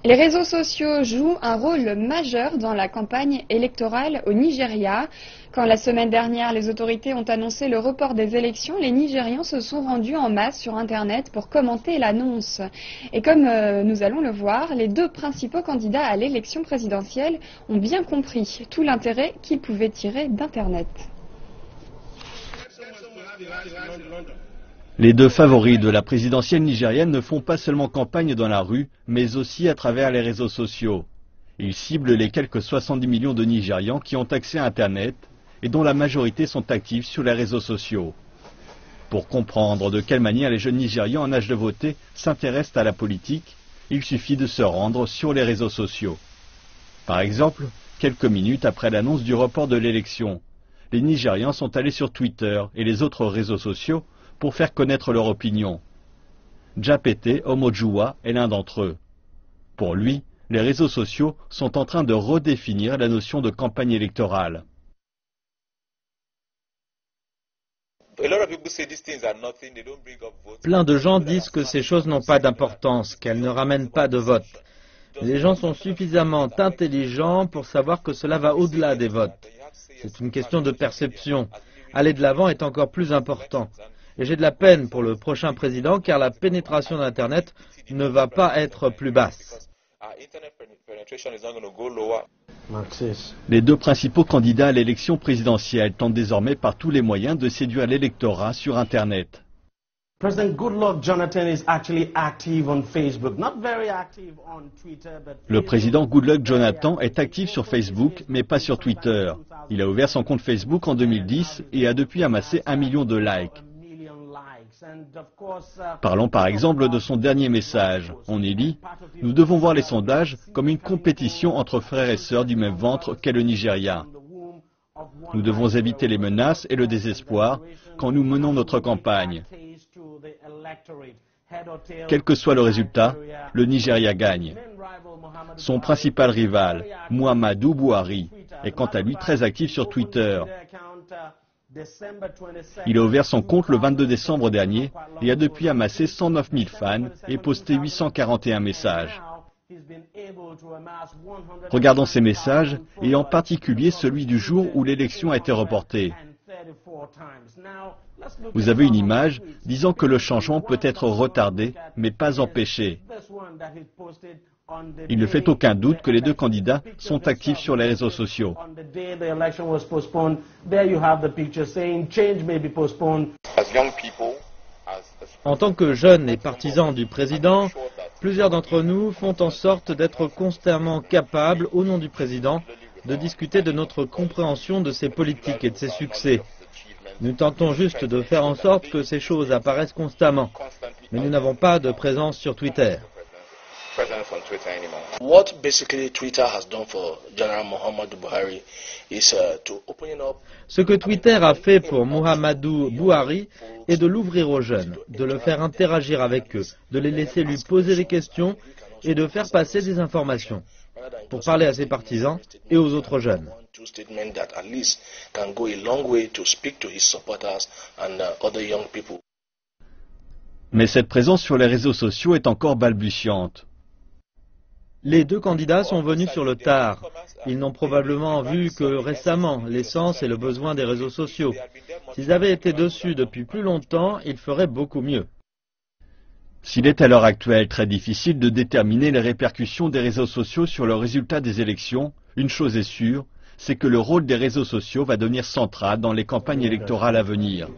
Les réseaux sociaux jouent un rôle majeur dans la campagne électorale au Nigeria. Quand la semaine dernière, les autorités ont annoncé le report des élections, les Nigérians se sont rendus en masse sur Internet pour commenter l'annonce. Et comme nous allons le voir, les deux principaux candidats à l'élection présidentielle ont bien compris tout l'intérêt qu'ils pouvaient tirer d'Internet. Les deux favoris de la présidentielle nigérienne ne font pas seulement campagne dans la rue, mais aussi à travers les réseaux sociaux. Ils ciblent les quelques 70 millions de Nigérians qui ont accès à Internet et dont la majorité sont actifs sur les réseaux sociaux. Pour comprendre de quelle manière les jeunes Nigérians en âge de voter s'intéressent à la politique, il suffit de se rendre sur les réseaux sociaux. Par exemple, quelques minutes après l'annonce du report de l'élection, les Nigérians sont allés sur Twitter et les autres réseaux sociaux pour faire connaître leur opinion. Japete Omojuwa est l'un d'entre eux. Pour lui, les réseaux sociaux sont en train de redéfinir la notion de campagne électorale. Plein de gens disent que ces choses n'ont pas d'importance, qu'elles ne ramènent pas de vote. Les gens sont suffisamment intelligents pour savoir que cela va au-delà des votes. C'est une question de perception. Aller de l'avant est encore plus important. Et j'ai de la peine pour le prochain président car la pénétration d'Internet ne va pas être plus basse. Les deux principaux candidats à l'élection présidentielle tentent désormais par tous les moyens de séduire l'électorat sur Internet. Le président Goodluck Jonathan est actif sur Facebook, mais pas sur Twitter. Il a ouvert son compte Facebook en 2010 et a depuis amassé 1 million de likes. Parlons par exemple de son dernier message. On y lit « Nous devons voir les sondages comme une compétition entre frères et sœurs du même ventre qu'est le Nigeria. Nous devons éviter les menaces et le désespoir quand nous menons notre campagne. Quel que soit le résultat, le Nigeria gagne. » Son principal rival, Muhammadu Buhari, est quant à lui très actif sur Twitter. Il a ouvert son compte le 22 décembre dernier et a depuis amassé 109 000 fans et posté 841 messages. Regardons ces messages et en particulier celui du jour où l'élection a été reportée. Vous avez une image disant que le changement peut être retardé mais pas empêché. Il ne fait aucun doute que les deux candidats sont actifs sur les réseaux sociaux. En tant que jeunes et partisans du président, plusieurs d'entre nous font en sorte d'être constamment capables, au nom du président, de discuter de notre compréhension de ses politiques et de ses succès. Nous tentons juste de faire en sorte que ces choses apparaissent constamment, mais nous n'avons pas de présence sur Twitter. What basically Twitter has done for General Muhammadu Buhari is to open up. Ce que Twitter a fait pour Muhammadu Buhari est de l'ouvrir aux jeunes, de le faire interagir avec eux, de les laisser lui poser des questions et de faire passer des informations pour parler à ses partisans et aux autres jeunes. Mais cette présence sur les réseaux sociaux est encore balbutiante. Les deux candidats sont venus sur le tard. Ils n'ont probablement vu que récemment l'essence et le besoin des réseaux sociaux. S'ils avaient été dessus depuis plus longtemps, ils feraient beaucoup mieux. S'il est à l'heure actuelle très difficile de déterminer les répercussions des réseaux sociaux sur le résultat des élections, une chose est sûre, c'est que le rôle des réseaux sociaux va devenir central dans les campagnes électorales à venir.